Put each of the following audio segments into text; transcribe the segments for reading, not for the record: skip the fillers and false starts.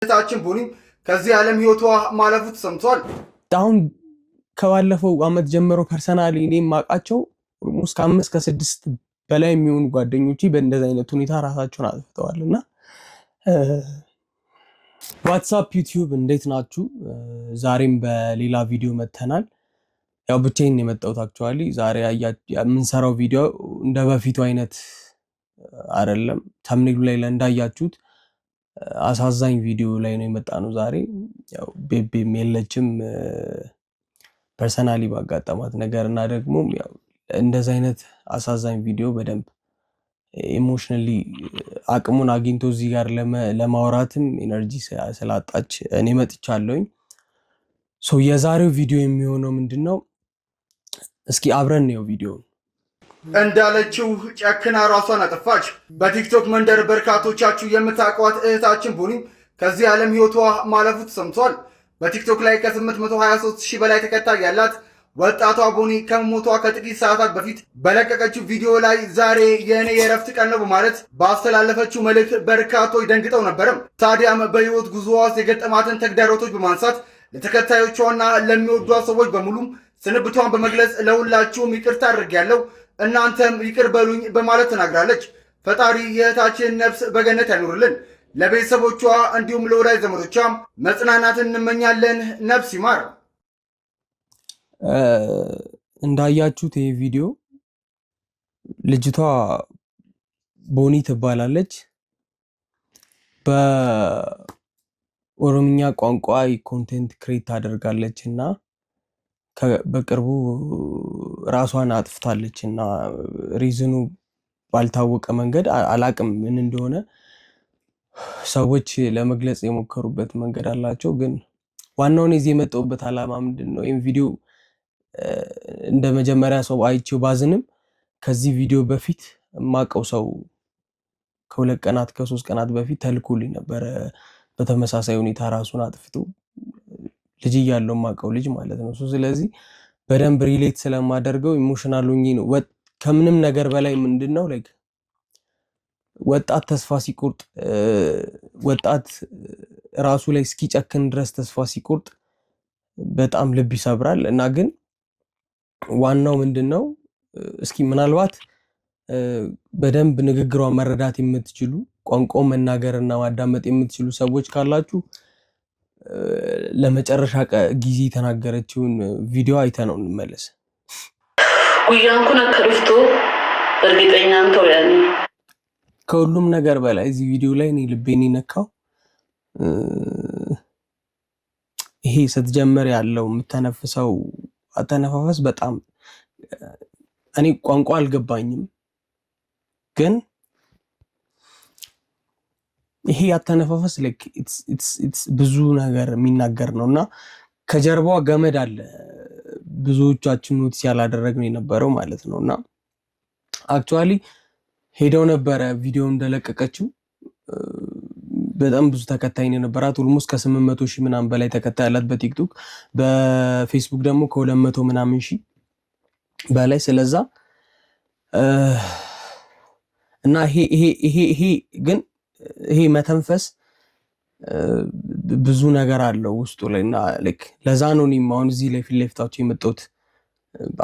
ታችን ቡኒ ከዚህ ዓለም ህይወቷ ማለፉ ተሰምቷል። አሁን ከባለፈው አመት ጀምሮ ፐርሰናሊ እኔም ማቃቸው ኦልሞስት ከ5 ከ6 በላይ የሚሆኑ ጓደኞቼ በእንደዚህ አይነት ሁኔታ ራሳቸውን አጥፍተዋልና ዋትስአፕ ዩቲዩብ እንዴት ናችሁ? ዛሬም በሌላ ቪዲዮ መተናል። ያው ብቻዬን የመጣሁት አክቹአሊ ዛሬ የምንሰራው ቪዲዮ እንደ በፊቱ አይነት አይደለም። ተምኔሉ ላይ እንዳያችሁት አሳዛኝ ቪዲዮ ላይ ነው የመጣነው ዛሬ። ያው ቤቤም የለችም ፐርሰናሊ ባጋጠማት ነገር እና ደግሞ ያው እንደዚህ አይነት አሳዛኝ ቪዲዮ በደንብ ኢሞሽናሊ አቅሙን አግኝቶ እዚህ ጋር ለማውራትም ኤነርጂ ስላጣች እኔ መጥቻለሁኝ። ሶ የዛሬው ቪዲዮ የሚሆነው ምንድነው? እስኪ አብረን ነው ቪዲዮውን። እንዳለችው ጨክና ራሷን አጠፋች። በቲክቶክ መንደር በርካቶቻችሁ የምታውቋት እህታችን ቡኒ ከዚህ ዓለም ህይወቷ ማለፉ ተሰምቷል። በቲክቶክ ላይ ከ823,000 በላይ ተከታይ ያላት ወጣቷ ቡኒ ከሞቷ ከጥቂት ሰዓታት በፊት በለቀቀችው ቪዲዮ ላይ ዛሬ የእኔ የእረፍት ቀን ነው በማለት ባስተላለፈችው መልእክት በርካቶች ደንግጠው ነበረም። ታዲያም በህይወት ጉዞዋ የገጠማትን ተግዳሮቶች በማንሳት ለተከታዮቿና ለሚወዷት ሰዎች በሙሉም ስንብቷን በመግለጽ ለሁላችሁም ይቅርታ አድርጌያለሁ፣ እናንተም ይቅር በሉኝ በማለት ተናግራለች። ፈጣሪ የእህታችን ነፍስ በገነት ያኑርልን። ለቤተሰቦቿ እንዲሁም ለወዳጅ ዘመዶቿ መጽናናትን እንመኛለን። ነፍስ ይማር። እንዳያችሁት ይሄ ቪዲዮ ልጅቷ ቦኒ ትባላለች። በኦሮምኛ ቋንቋ ኮንቴንት ክሬት ታደርጋለች እና በቅርቡ ራሷን አጥፍታለች እና ሪዝኑ ባልታወቀ መንገድ አላቅም ምን እንደሆነ ሰዎች ለመግለጽ የሞከሩበት መንገድ አላቸው። ግን ዋናውን እዚህ የመጣሁበት ዓላማ ምንድነው? ይሄን ቪዲዮ እንደ መጀመሪያ ሰው አይቼው ባዝንም ከዚህ ቪዲዮ በፊት ማቀው ሰው ከ2 ቀናት ከ3 ቀናት በፊት ተልኮልኝ ነበር በተመሳሳይ ሁኔታ ራሱን አጥፍቶ ልጅ እያለው ማቀው ልጅ ማለት ነው። ስለዚህ በደንብ ሪሌት ስለማደርገው ኢሞሽናል ሆኜ ነው። ከምንም ነገር በላይ ምንድነው ላይክ ወጣት ተስፋ ሲቆርጥ ወጣት ራሱ ላይ እስኪጨክን ድረስ ተስፋ ሲቆርጥ በጣም ልብ ይሰብራል። እና ግን ዋናው ምንድነው እስኪ ምናልባት በደንብ ንግግሯን መረዳት የምትችሉ ቋንቋው መናገርና ማዳመጥ የምትችሉ ሰዎች ካላችሁ ለመጨረሻ ጊዜ የተናገረችውን ቪዲዮ አይተነው እንመለስ። ጉያንኩን አከርፍቶ እርግጠኛ አንተው ያኔ ከሁሉም ነገር በላይ እዚህ ቪዲዮ ላይ እኔ ልቤን ይነካው ይሄ ስትጀምር ያለው የምተነፍሰው አተነፋፈስ በጣም እኔ ቋንቋ አልገባኝም፣ ግን ይሄ አተነፋፈስ ላይክ ኢትስ ብዙ ነገር የሚናገር ነውና ከጀርባዋ ገመድ አለ ብዙዎቻችን ኖቲስ ያላደረግነው የነበረው ማለት ነውና አክቹአሊ ሄደው ነበረ ቪዲዮ እንደለቀቀችው በጣም ብዙ ተከታይ ነበራት። ኦልሞስት ከ800,000 ምናምን በላይ ተከታይ ያላት በቲክቶክ፣ በፌስቡክ ደግሞ ከ200 ምናምን ሺህ በላይ። ስለዛ እና ይሄ ግን ይሄ መተንፈስ ብዙ ነገር አለው ውስጡ ላይ እና ላይክ ለዛ ነው እኔም አሁን እዚህ ላይ ፊት ለፊታችሁ የመጣሁት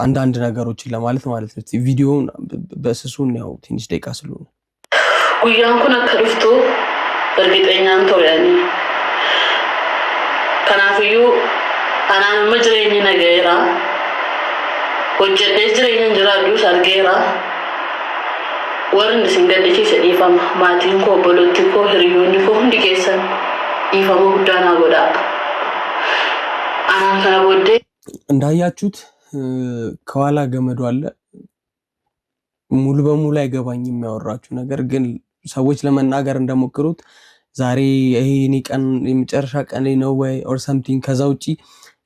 አንዳንድ ነገሮችን ለማለት ማለት ነው። ቪዲዮውን በስሱን ያው ትንሽ ደቂቃ ስለሆነ ጉያንኩን አከርፍቶ እርግጠኛ አንተው ያኔ ከናፍዩ አናን መጅረኝ ነገራ ወጀደ ጅረኝ እንጅራዱ ሳርጌራ ወርን ሲንገደቺ ሰዲፋም ማቲንኮ ቦሎቲኮ ህሪዮኒኮ እንዲከሰን ይፋሙ ጉዳና ጎዳ አናን ከቦዴ እንዳያችሁት ከኋላ ገመዱ አለ። ሙሉ በሙሉ አይገባኝም የሚያወራችሁ ነገር፣ ግን ሰዎች ለመናገር እንደሞክሩት ዛሬ ይሄ እኔ ቀን የመጨረሻ ቀን ነው ወይ ኦር ሰምቲንግ ከዛ ውጪ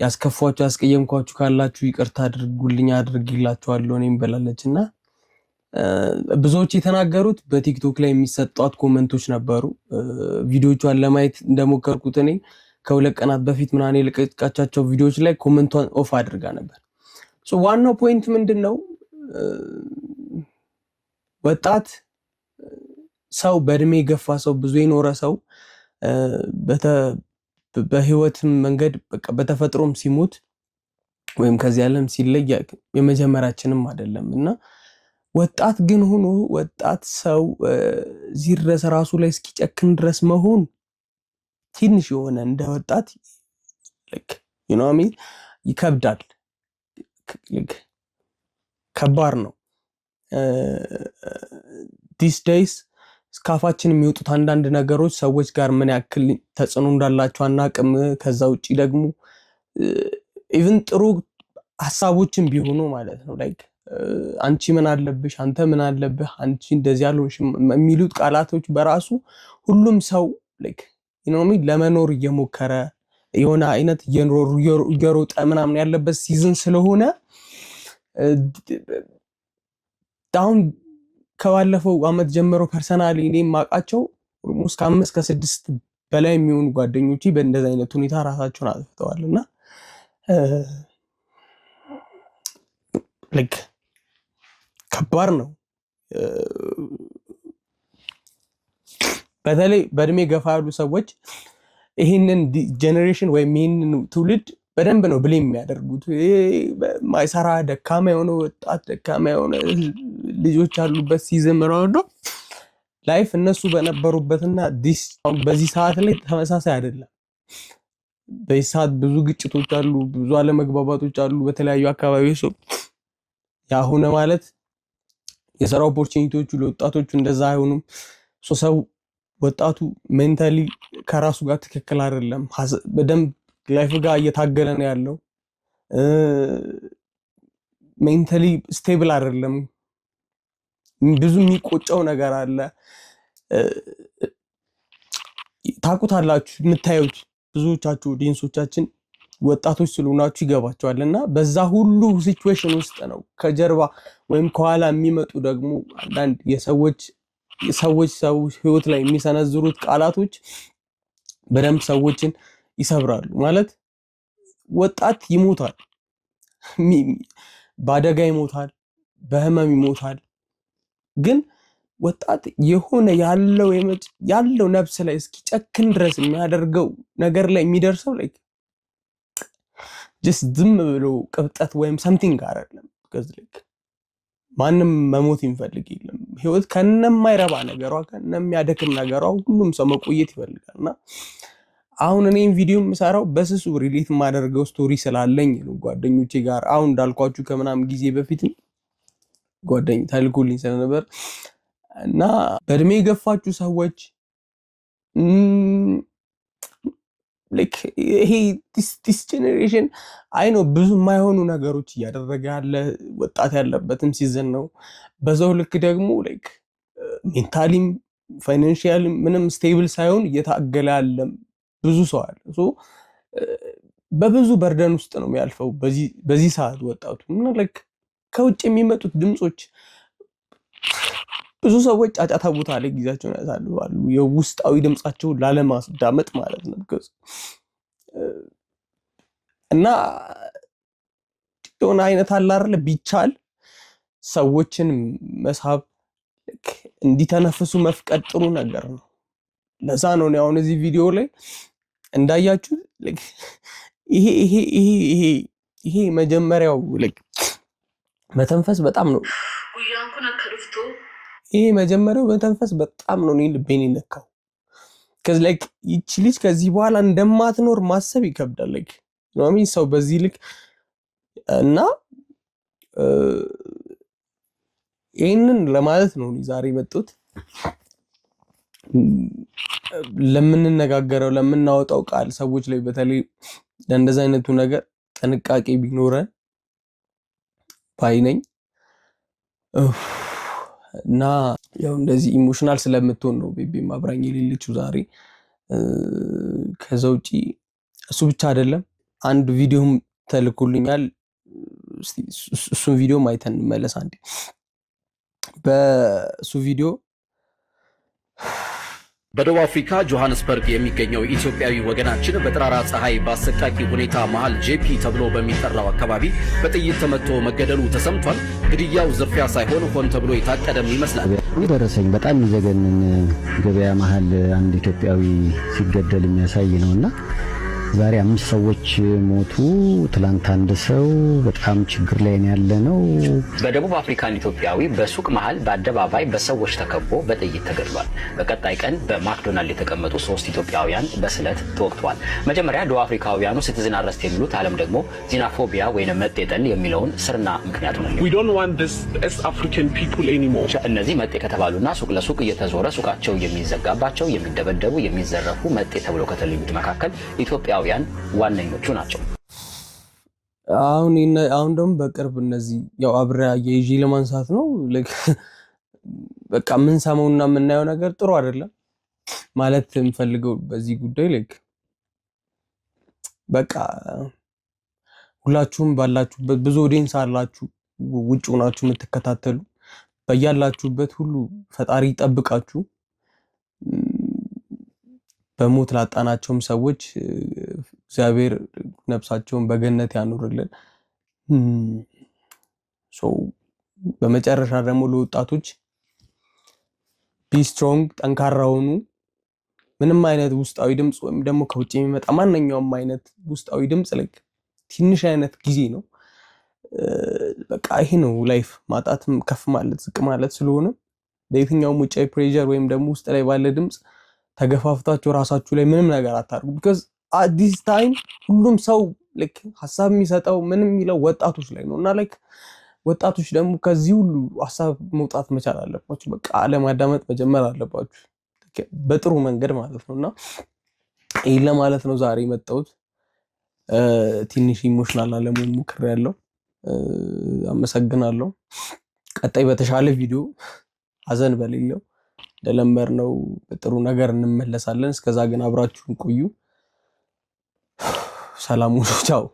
ያስከፋችሁ ያስቀየምኳችሁ ካላችሁ ይቅርታ አድርጉልኝ አድርግላችኋለሁ እኔም በላለችና ብዙዎች የተናገሩት በቲክቶክ ላይ የሚሰጧት ኮሜንቶች ነበሩ። ቪዲዮቿን ለማየት እንደሞከርኩት እኔ ከ2 ቀናት በፊት ምናምን የለቀቀቻቸው ቪዲዮዎች ላይ ኮሜንቷን ኦፍ አድርጋ ነበር። ሶ ዋናው ፖይንት ምንድነው? ወጣት ሰው በእድሜ ገፋ ሰው ብዙ የኖረ ሰው በህይወትም መንገድ በቃ በተፈጥሮም ሲሞት ወይም ከዚህ ዓለም ሲለይ የመጀመሪያችንም አይደለም እና ወጣት ግን ሆኖ ወጣት ሰው እዚህ ድረስ ራሱ ላይ እስኪጨክን ድረስ መሆን ትንሽ የሆነ እንደ ወጣት ይከብዳል። ከባድ ነው። ዲስ ዴይስ እስካፋችን የሚወጡት አንዳንድ ነገሮች ሰዎች ጋር ምን ያክል ተጽዕኖ እንዳላቸው አናቅም። ከዛ ውጪ ደግሞ ኢቭን ጥሩ ሀሳቦችን ቢሆኑ ማለት ነው ላይክ አንቺ ምን አለብሽ፣ አንተ ምን አለብህ፣ አንቺ እንደዚህ ያልሆንሽም የሚሉት ቃላቶች በራሱ ሁሉም ሰው ላይክ ለመኖር እየሞከረ የሆነ አይነት እየሮጠ ምናምን ያለበት ሲዝን ስለሆነ አሁን ከባለፈው አመት ጀምሮ ፐርሰናሊ እኔ የማውቃቸው ኦልሞስት ከ5 ከ6 በላይ የሚሆኑ ጓደኞቼ በእንደዚህ አይነት ሁኔታ ራሳቸውን አጥፍተዋል እና ላይክ ከባድ ነው። በተለይ በእድሜ ገፋ ያሉ ሰዎች ይህንን ጄኔሬሽን ወይም ይህንን ትውልድ በደንብ ነው ብሌም የሚያደርጉት። ማይሰራ ደካማ የሆነ ወጣት ደካማ የሆነ ልጆች ያሉበት ሲዝም ነው ላይፍ እነሱ በነበሩበትና በዚህ ሰዓት ላይ ተመሳሳይ አይደለም። በዚህ ሰዓት ብዙ ግጭቶች አሉ፣ ብዙ አለመግባባቶች አሉ በተለያዩ አካባቢዎች። ያሁን ማለት የስራ ኦፖርቹኒቲዎቹ ለወጣቶቹ እንደዛ አይሆኑም። ሰው ወጣቱ ሜንታሊ ከራሱ ጋር ትክክል አይደለም። በደንብ ላይፍ ጋር እየታገለ ነው ያለው። ሜንታሊ ስቴብል አይደለም። ብዙ የሚቆጨው ነገር አለ። ታውቁታላችሁ፣ የምታዩት ብዙዎቻችሁ ዲንሶቻችን ወጣቶች ስለሆናችሁ ይገባቸዋል እና በዛ ሁሉ ሲቹዌሽን ውስጥ ነው ከጀርባ ወይም ከኋላ የሚመጡ ደግሞ አንዳንድ የሰዎች ህይወት ላይ የሚሰነዝሩት ቃላቶች በደንብ ሰዎችን ይሰብራሉ። ማለት ወጣት ይሞታል፣ በአደጋ ይሞታል፣ በህመም ይሞታል። ግን ወጣት የሆነ ያለው ነፍስ ላይ እስኪጨክን ድረስ የሚያደርገው ነገር ላይ የሚደርሰው ላይ ጀስት ዝም ብሎ ቅብጠት ወይም ሰምቲንግ አይደለም። ማንም መሞት ይፈልግ የለም። ህይወት ከነማይረባ ነገሯ ከነሚያደክም ነገሯ ሁሉም ሰው መቆየት ይፈልጋልና አሁን እኔም ቪዲዮ የምሰራው በስሱ ሪሌት የማደርገው ስቶሪ ስላለኝ ነው። ጓደኞቼ ጋር አሁን እንዳልኳችሁ ከምናምን ጊዜ በፊት ጓደኝ ተልኮልኝ ስለነበር እና በእድሜ የገፋችሁ ሰዎች ላይክ ይሄ ዲስ ጄኔሬሽን አይ ነው ብዙ የማይሆኑ ነገሮች እያደረገ ያለ ወጣት ያለበትም ሲዝን ነው። በዛው ልክ ደግሞ ላይክ ሜንታሊም ፋይናንሺያሊም ምንም ስቴብል ሳይሆን እየታገለ ያለ ብዙ ሰው አለ። በብዙ በርደን ውስጥ ነው የሚያልፈው በዚህ ሰዓት ወጣቱ እና ላይክ ከውጭ የሚመጡት ድምጾች ብዙ ሰዎች ጫጫታ ቦታ ላይ ጊዜያቸውን ያሳልፋሉ የውስጣዊ ድምጻቸውን ላለማስዳመጥ ማለት ነው። እና የሆነ አይነት አለ አይደል ቢቻል ሰዎችን መሳብ እንዲተነፍሱ መፍቀድ ጥሩ ነገር ነው። ለዛ ነው አሁን እዚህ ቪዲዮ ላይ እንዳያችሁ ይሄ መጀመሪያው መተንፈስ በጣም ነው ይሄ መጀመሪያው መተንፈስ በጣም ነው ልቤን የነካው። ከዚህ ይቺ ልጅ ከዚህ በኋላ እንደማትኖር ማሰብ ይከብዳል። ሰው በዚህ ልክ እና ይህንን ለማለት ነው ዛሬ መጡት። ለምንነጋገረው ለምናወጣው ቃል ሰዎች ላይ በተለይ ለእንደዚህ አይነቱ ነገር ጥንቃቄ ቢኖረን ባይ ነኝ። እና ያው እንደዚህ ኢሞሽናል ስለምትሆን ነው ቤቢ ማብራኝ የሌለችው ዛሬ። ከዛ ውጪ እሱ ብቻ አይደለም አንድ ቪዲዮም ተልኮልኛል። እሱን ቪዲዮ ማይተን እንመለስ አንዴ። በሱ ቪዲዮ በደቡብ አፍሪካ ጆሃንስበርግ የሚገኘው ኢትዮጵያዊ ወገናችን በጠራራ ፀሐይ በአሰቃቂ ሁኔታ መሃል ጄፒ ተብሎ በሚጠራው አካባቢ በጥይት ተመቶ መገደሉ ተሰምቷል። ግድያው ዝርፊያ ሳይሆን ሆን ተብሎ የታቀደም ይመስላል። ደረሰኝ በጣም የሚዘገንን ገበያ መሃል አንድ ኢትዮጵያዊ ሲገደል የሚያሳይ ነውና ዛሬ 5 ሰዎች ሞቱ። ትላንት አንድ ሰው በጣም ችግር ላይ ያለ ነው። በደቡብ አፍሪካን ኢትዮጵያዊ በሱቅ መሃል በአደባባይ በሰዎች ተከቦ በጥይት ተገድሏል። በቀጣይ ቀን በማክዶናልድ የተቀመጡ 3 ኢትዮጵያውያን በስለት ተወግተዋል። መጀመሪያ ደቡብ አፍሪካውያኑ ሲቲዝን አረስት የሚሉት ዓለም ደግሞ ዚናፎቢያ ወይም መጤጠል የሚለውን ስርና ምክንያቱ ነው። እነዚህ መጤ ከተባሉና ሱቅ ለሱቅ እየተዞረ ሱቃቸው የሚዘጋባቸው፣ የሚደበደቡ፣ የሚዘረፉ መጤ ተብሎ ከተለዩት መካከል ኢትዮጵያ ዋነኞቹ ናቸው። አሁን ደግሞ በቅርብ እነዚህ ያው አብራ የይጂ ለማንሳት ነው። በቃ የምንሰማውና የምናየው ነገር ጥሩ አይደለም ማለት የምፈልገው በዚህ ጉዳይ በቃ ሁላችሁም ባላችሁበት ብዙ ኦዲየንስ አላችሁ፣ ውጭ ሆናችሁ የምትከታተሉ በያላችሁበት ሁሉ ፈጣሪ ይጠብቃችሁ። በሞት ላጣናቸውም ሰዎች እግዚአብሔር ነፍሳቸውን በገነት ያኑርልን። በመጨረሻ ደግሞ ለወጣቶች ቢ ስትሮንግ፣ ጠንካራ ሆኑ። ምንም አይነት ውስጣዊ ድምጽ ወይም ደግሞ ከውጭ የሚመጣ ማንኛውም አይነት ውስጣዊ ድምጽ ትንሽ አይነት ጊዜ ነው። በቃ ይሄ ነው ላይፍ። ማጣትም ከፍ ማለት ዝቅ ማለት ስለሆነ በየትኛውም ውጫዊ ፕሬሸር ወይም ደግሞ ውስጥ ላይ ባለ ድምጽ ተገፋፍታችሁ ራሳችሁ ላይ ምንም ነገር አታርጉ። because at this time ሁሉም ሰው ሐሳብ የሚሰጠው ምንም የሚለው ወጣቶች ላይ ነውና ወጣቶች ደግሞ ከዚህ ሁሉ ሐሳብ መውጣት መቻል አለባችሁ። በቃ አለማዳመጥ መጀመር አለባችሁ በጥሩ መንገድ ማለት ነውና ይሄን ለማለት ነው ዛሬ የመጣሁት። ትንሽ ኢሞሽናል አለመሆን ሞክሬያለሁ። አመሰግናለሁ። ቀጣይ በተሻለ ቪዲዮ ሀዘን በሌለው እንደለመድነው በጥሩ ነገር እንመለሳለን። እስከዛ ግን አብራችሁን ቆዩ። ሰላም ሁኑ። ቻው።